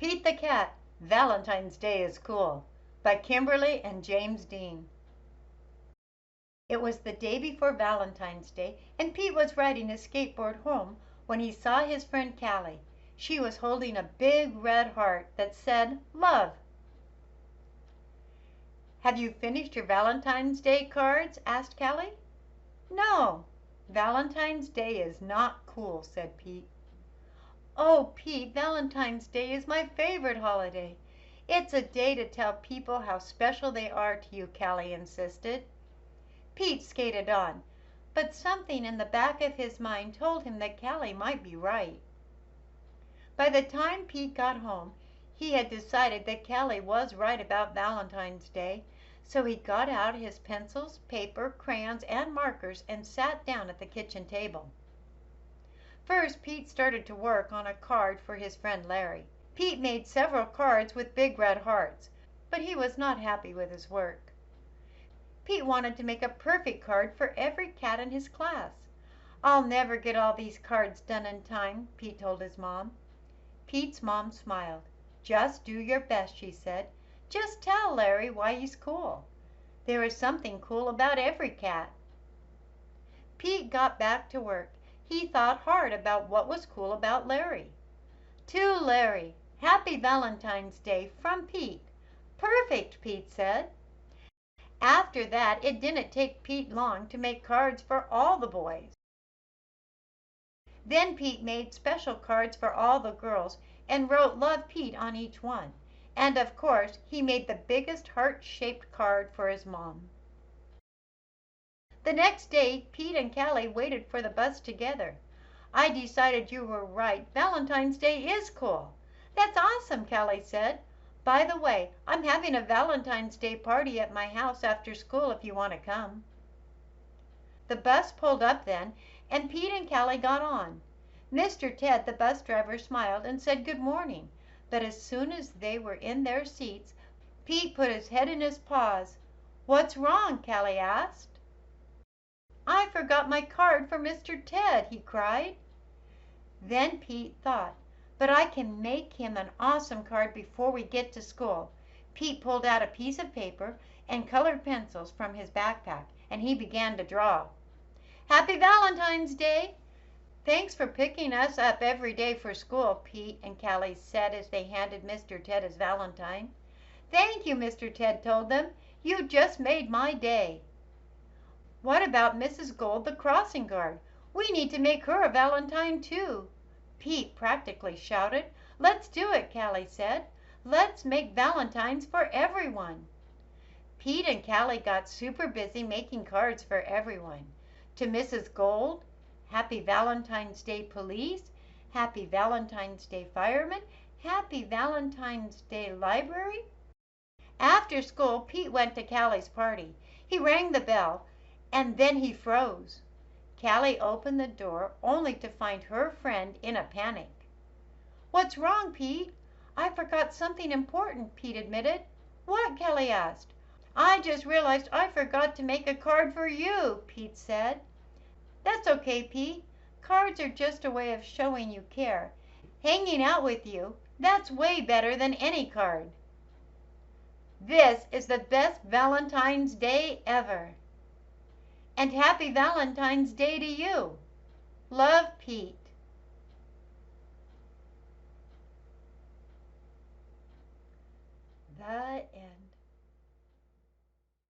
Pete the Cat, Valentine's Day is Cool by Kimberly and James Dean. It was the day before Valentine's Day, and Pete was riding his skateboard home when he saw his friend Callie. She was holding a big red heart that said, "Love." "Have you finished your Valentine's Day cards?" asked Callie. "No, Valentine's Day is not cool," said Pete. "Oh, Pete, Valentine's Day is my favorite holiday. It's a day to tell people how special they are to you," Callie insisted. Pete skated on, but something in the back of his mind told him that Callie might be right. By the time Pete got home, he had decided that Callie was right about Valentine's Day, so he got out his pencils, paper, crayons, and markers and sat down at the kitchen table. First, Pete started to work on a card for his friend Larry. Pete made several cards with big red hearts, but he was not happy with his work. Pete wanted to make a perfect card for every cat in his class. "I'll never get all these cards done in time," Pete told his mom. Pete's mom smiled. "Just do your best," she said. "Just tell Larry why he's cool. There is something cool about every cat." Pete got back to work. He thought hard about what was cool about Larry. "To Larry, Happy Valentine's Day from Pete." "Perfect," Pete said. After that, it didn't take Pete long to make cards for all the boys. Then Pete made special cards for all the girls and wrote "Love Pete" on each one. And of course, he made the biggest heart-shaped card for his mom. The next day, Pete and Callie waited for the bus together. "I decided you were right. Valentine's Day is cool." "That's awesome," Callie said. "By the way, I'm having a Valentine's Day party at my house after school if you want to come." The bus pulled up then, and Pete and Callie got on. Mr. Ted, the bus driver, smiled and said good morning, but as soon as they were in their seats, Pete put his head in his paws. "What's wrong?" Callie asked. "I forgot my card for Mr. Ted," he cried. Then Pete thought, "But I can make him an awesome card before we get to school." Pete pulled out a piece of paper and colored pencils from his backpack, and he began to draw. "Happy Valentine's Day! Thanks for picking us up every day for school," Pete and Callie said as they handed Mr. Ted his Valentine. "Thank you," Mr. Ted told them. "You just made my day." "What about Mrs. Gold, the crossing guard? We need to make her a Valentine too," Pete practically shouted. "Let's do it," Callie said. "Let's make Valentines for everyone." Pete and Callie got super busy making cards for everyone. To Mrs. Gold, "Happy Valentine's Day Police," "Happy Valentine's Day Fireman," "Happy Valentine's Day Library." After school, Pete went to Callie's party. He rang the bell, and then he froze. Callie opened the door only to find her friend in a panic. "What's wrong, Pete?" "I forgot something important," Pete admitted. "What?" Callie asked. "I just realized I forgot to make a card for you," Pete said. "That's okay, Pete. Cards are just a way of showing you care. Hanging out with you, that's way better than any card." This is the best Valentine's Day ever. And happy Valentine's Day to you. Love, Pete. The end.